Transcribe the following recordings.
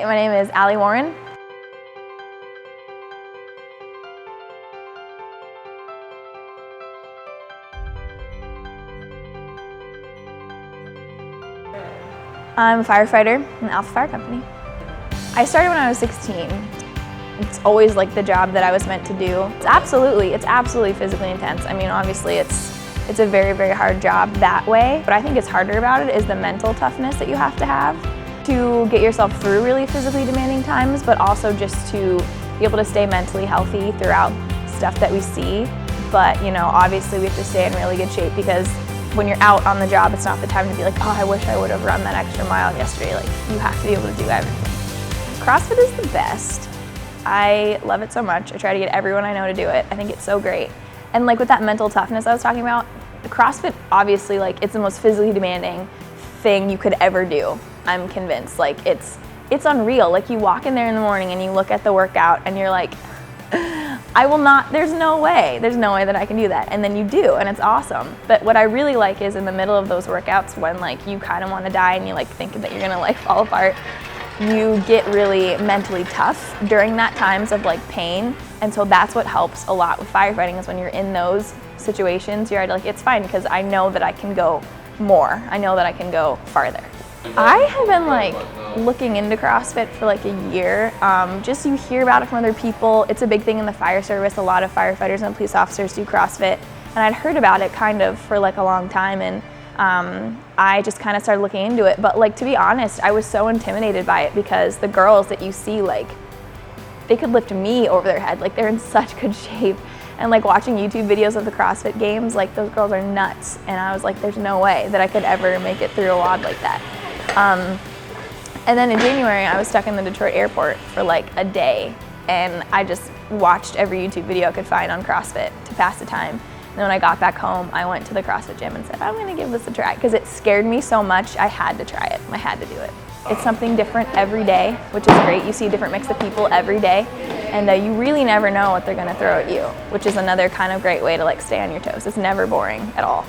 My name is Allie Warren. I'm a firefighter in the Alpha Fire Company. I started when I was 16. It's always like the job that I was meant to do. It's absolutely physically intense. I mean, obviously it's a very, very hard job that way. What I think is harder about it is the mental toughness that you have to get yourself through really physically demanding times, but also just to be able to stay mentally healthy throughout stuff that we see. But, you know, obviously we have to stay in really good shape because when you're out on the job, it's not the time to be like, oh, I wish I would have run that extra mile yesterday. Like, you have to be able to do everything. CrossFit is the best. I love it so much. I try to get everyone I know to do it. I think it's so great. And like with that mental toughness I was talking about, CrossFit, obviously, like, it's the most physically demanding thing you could ever do. I'm convinced. Like, it's unreal. Like, you walk in there in the morning and you look at the workout and you're like, there's no way that I can do that. And then you do, and it's awesome. But what I really like is in the middle of those workouts when like you kind of want to die and you like think that you're gonna like fall apart, you get really mentally tough during that times of like pain. And so that's what helps a lot with firefighting is when you're in those situations, you're like, it's fine because I know that I can go more. I know that I can go farther. I have been like looking into CrossFit for like a year. Just you hear about it from other people. It's a big thing in the fire service. A lot of firefighters and police officers do CrossFit. And I'd heard about it kind of for like a long time, and I just kind of started looking into it. But like, to be honest, I was so intimidated by it because the girls that you see, like, they could lift me over their head. Like, they're in such good shape. And like watching YouTube videos of the CrossFit games, like those girls are nuts. And I was like, there's no way that I could ever make it through a WOD like that. And then in January, I was stuck in the Detroit airport for like a day, and I just watched every YouTube video I could find on CrossFit to pass the time. And then when I got back home, I went to the CrossFit gym and said, I'm gonna give this a try, because it scared me so much, I had to try it. I had to do it. It's something different every day, which is great. You see a different mix of people every day, and you really never know what they're gonna throw at you, which is another kind of great way to like stay on your toes. It's never boring at all.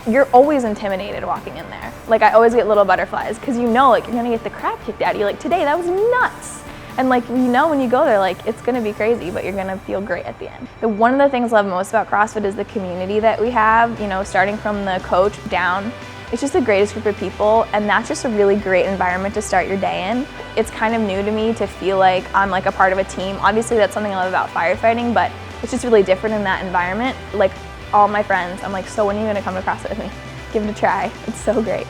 You're always intimidated walking in there. Like, I always get little butterflies because you know, like, you're gonna get the crap kicked out of you. Like, today, that was nuts. And like, you know, when you go there, like, it's gonna be crazy, but you're gonna feel great at the end. One of the things I love most about CrossFit is the community that we have, you know, starting from the coach down. It's just the greatest group of people, and that's just a really great environment to start your day in. It's kind of new to me to feel like I'm like a part of a team. Obviously, that's something I love about firefighting, but it's just really different in that environment. Like, all my friends, I'm like, so when are you gonna come to CrossFit with me? Give it a try, it's so great.